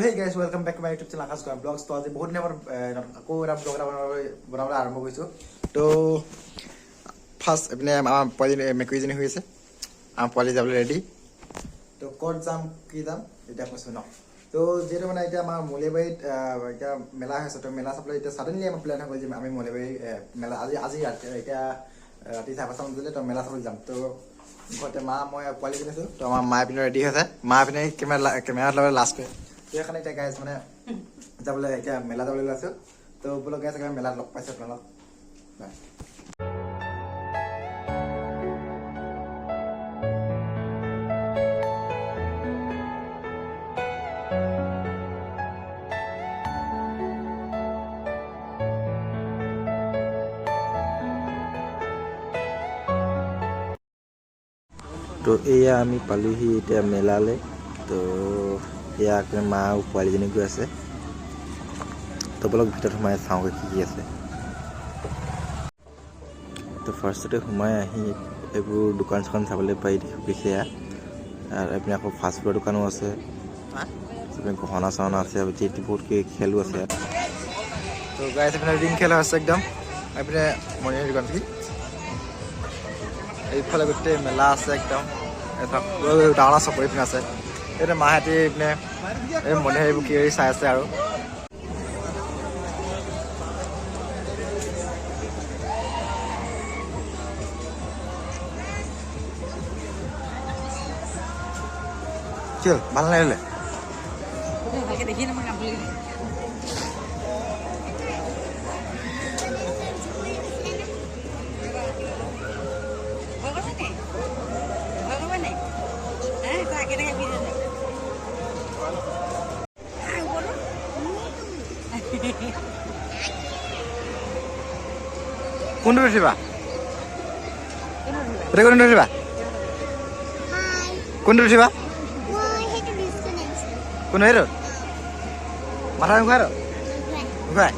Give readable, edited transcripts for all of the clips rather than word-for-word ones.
hey guys, welcome back to my YouTube channel Akash Goyam Vlogs. তো আজি বহুত দিনৰ আকৌ এটা ব্লগ বনাবলৈ আৰম্ভ কৰিছোঁ। তো ফাৰ্ষ্ট এপিনে আমাৰ পোৱালি মেকুৰীজনী হৈ আছে, আমাৰ পোৱালি যাবলৈ ৰেডি। তো ক'ত যাম কি যাম এতিয়া কৈছোঁ ন। তো যিহেতু মানে এতিয়া আমাৰ মলীয়াবাৰীত এতিয়া মেলা হৈছে, তো মেলা চাবলৈ এতিয়া ছাডেনলি আমাৰ প্লেন হৈ গ'ল যে আমি মলীয়াবাৰী মেলা আজি ৰাতি এতিয়া ৰাতি 5:30 বজালৈ তো মেলা চাবলৈ যাম। তো ঘৰতে মা মই পোৱালিজনী আছোঁ। তো আমাৰ মায়ে পিনে ৰেডি হৈছে, মা পিনে কেমেৰাত ল'বলৈ লাষ্ট কৰে। সেইকাৰণে এতিয়া গাইজ মানে যাবলৈ এতিয়া মেলা যাবলৈ ওলাইছোঁ। তো বোলো গাইজ একেবাৰে মেলাত লগ পাইছোঁ আপোনালোক। তো এয়া আমি পালোহি এতিয়া মেলালে। তো এয়া মা আৰু পোৱালিজনী গৈ আছে। তো বলক ভিতৰত সোমাই চাওঁগৈ কি আছে। তো ফাৰ্ষ্টতে সোমাই আহি এইবোৰ দোকান চোকান চাবলৈ পাৰি দেখিছে। আৰু এইপিনে আকৌ ফাষ্টফুডৰ দোকানো আছে, গহনা চহনা আছে, বহুত খেলো আছে। তো গাইজ এইপিনে ৰিং খেলা আছে একদম, এইপিনে মণিহাৰী দোকান কি এইফালে গোটেই মেলা আছে একদম। এটা ডাঙৰ চকৰি পিনে আছে। এইটো মাহঁতি এইপিনে এই মণিহাৰীবোৰ কি চাই আছে আৰু কি হ'ল ভাল লাগিলে? কোনটো উঠিবা? এতিয়া কোনটো উঠিবা? কোনটো উঠিবা? কোন সেইটো মাথা ঘূৰাই ঘূৰাই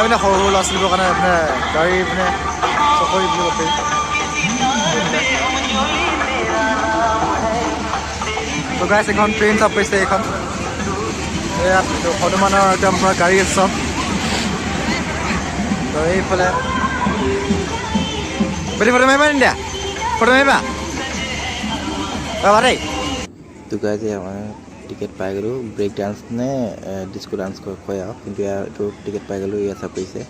মানে সৰু সৰু ল'ৰা ছোৱালীবোৰৰ কাৰণে আপোনাৰ গাড়ী মানে চকৰি বুলি ক'ব পাৰি। তো গাইছ এখন ট্ৰেইন চাব পাৰিছে। এইখন ইয়াত হনুমানৰ একদম আপোনাৰ গাড়ী আছে চব। তো এইফালে ফটো মাৰিবা নিদিয়া, ফটো মাৰিবা দেই। তো গাইজ আমাৰ টিকেট পাই গ'লোঁ। ব্ৰেক ডান্স নে ডিস্কো ডান্স কয় আৰু, কিন্তু এইটো টিকেট পাই গ'লোঁ। ইয়াত চাব পাৰিছে।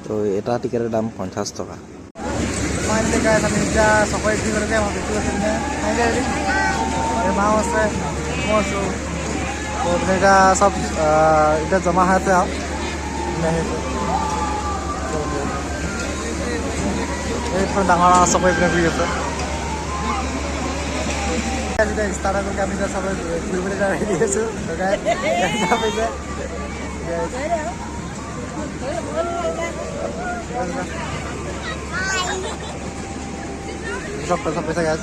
তো এটা টিকেটৰ দাম 50 টকা। আমি এতিয়া চকৰি উঠিবলৈকে ভাবিছোঁ মাও আছে, মই আছোঁ। তো এতিয়া চব এতিয়া জমা হৈ আছে আৰু এইখন ডাঙৰ চকৰি পিনে ঘূৰি আছে। যেতিয়া ষ্টাৰ্ট হৈ গ'ল আমি এতিয়া চবেই ঘূৰিবলৈ এতিয়া ৰেডি আছোঁ। চব পইচা guys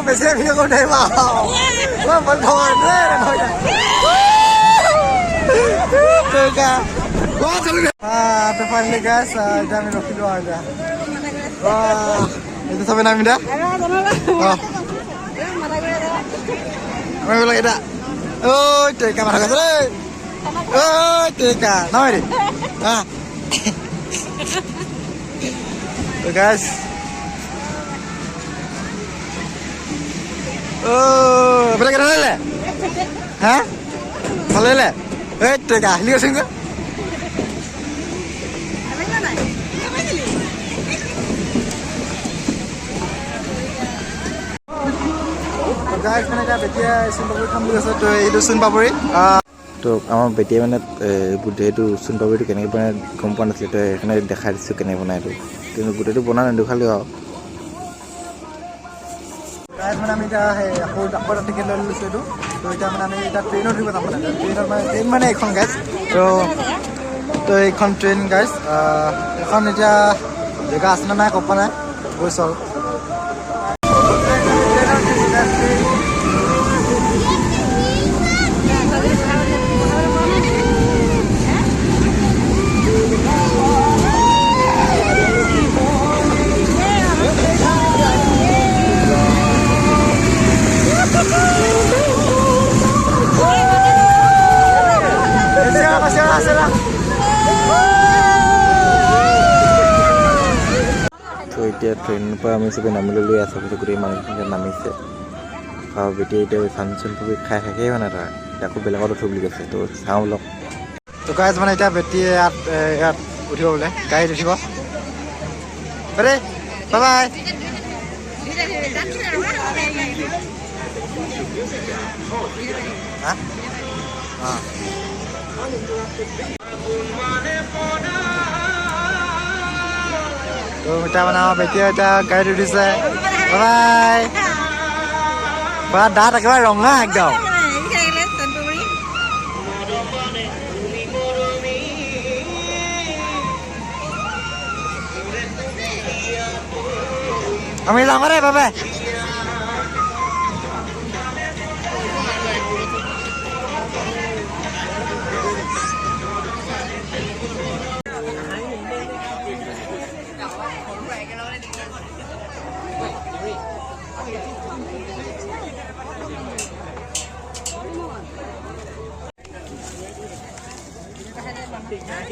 phải xem video con này vào vẫn thôi đấy là thôi quá trời tôi finally guys jam ini video aja wah itu sampai nami dah oh apa bilang itu oh teka mana kata oh teka nama ini ah tuh guys. Oh, berapa kali le? হা ভালে লাগিলে এই তই আহিলি কৈছে guys মানে এতিয়া বেটিয়া চোন পাপৰি খাম বুলি কৈছে তো এইটো চোন পাপৰি তো আমাৰ বেটিয়ে মানে এইটো চোন পাপৰিটো কেনেকৈ বনাই গম পোৱা নাছিলে তো সেইকাৰণে দেখাই দিছোঁ কেনেকৈ বনাই এইটো কিন্তু গোটেইটো বনাই নেদেখালেও আৰু গাইজ মানে আমি এতিয়া সেই আকৌ এটা টিকেট লৈ লৈছোঁ এইটো তো এতিয়া মানে আমি এতিয়া ট্ৰেইনত উঠিব যাম মানে ট্ৰেইন মানে এইখন গাইজ তো এইখন ট্ৰেইন গাইজ এইখন এতিয়া জেগা আছে নে নাই ক'ব পৰা নাই গৈছোঁ আৰু তো এতিয়া ট্ৰেইনৰ পৰা আমি চবেই নামিলৈ লৈ আছোঁ গোটেই মানুহখিনি নামিছে আৰু বেটিয়ে এতিয়া ফাংচন কৰি খাই শেষেই হোৱা নাই তাৰ আকৌ বেলেগত উঠো বুলি কৈছে তো চাওঁ লওক তো গাইজ মানে এতিয়া বেটিয়ে ইয়াত উঠিব বোলে গাড়ীত উঠিব বাই বাই তো এতিয়া মানে আমাৰ বেটিয়ে এতিয়া গাড়ীত উঠিছে বাই বা দাঁত একেবাৰে ৰঙা একদম আমি যাওঁ দে বাবাই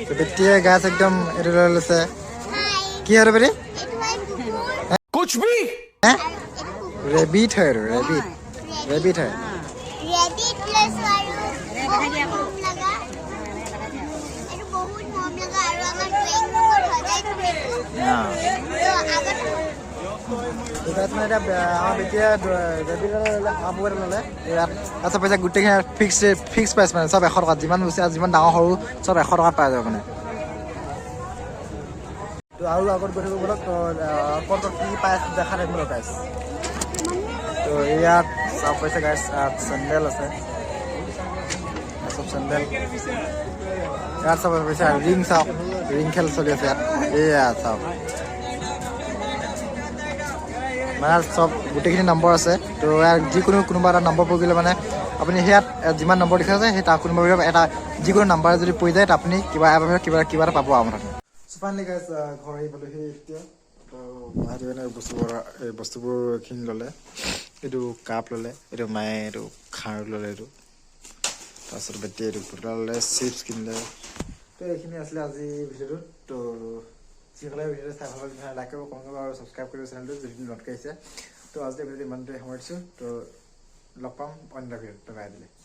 बेटिए गैस एकदम से की है रे बेटी कुछ भी रेबिट है रेबिट रेबिट है रेबिट प्लस वाला बहुत लगा एरो बहुत मम लगा और अगर ट्रेन नंबर हो जाए तो हां तो अगर तो गाइस में बेटिए रेबिट आप बोल ले अच्छा पैसा गुटे फिक्स प्राइस माने सब 100 टका जिमान बसे जिमान डाঙৰ হৰু सब 100 टका পাই যাব মানে তো আৰু আগত গৈ থাকিব বলক তো কত কি পাই দেখা থাকিব গাইস তো ইয়াত সব পইচা গাইস স্যান্ডেল আছে সব স্যান্ডেল ইয়াত সব পইচা রিং খেল চলি আছে ইয়াত সব মানে সব গোটেইখিনি নম্বৰ আছে তো যিকোনো কোনোবা এটা নম্বৰ পৰি গ'লে মানে আপুনি হেয়াত যিমান নম্বৰ লিখা আছে সেই তাৰ কোনোবা এটা যিকোনো নম্বৰ যদি পৰি যায় আপুনি কিবা এটা পাব আপোনাৰ ফাইনেলি গাইজ ঘৰ আহি পালোহি এতিয়া তো মাহঁতে মানে বস্তুবোৰখিনি ল'লে এইটো কাপ ল'লে এইটো মায়ে এইটো খাৰ ল'লে এইটো তাৰপিছত বেটিয়ে এইটো পুতলা ল'লে চিপছ কিনিলে তো এইখিনি আছিলে আজি ভিডিঅ'টোত তো যিসকলে ভিডিঅ'টো চাই ভাল লাগিলে লাইক কৰিব কমেণ্ট কৰিব আৰু ছাবস্ক্ৰাইব কৰিব চেনেলটো যদি নটিফিকেশ্যন আহিছে তো আজি ভিডিঅ'টো ইমানটোৱে সামৰিছোঁ তো লগ পাম অন্য ভিডিঅ'ত বাই দিলে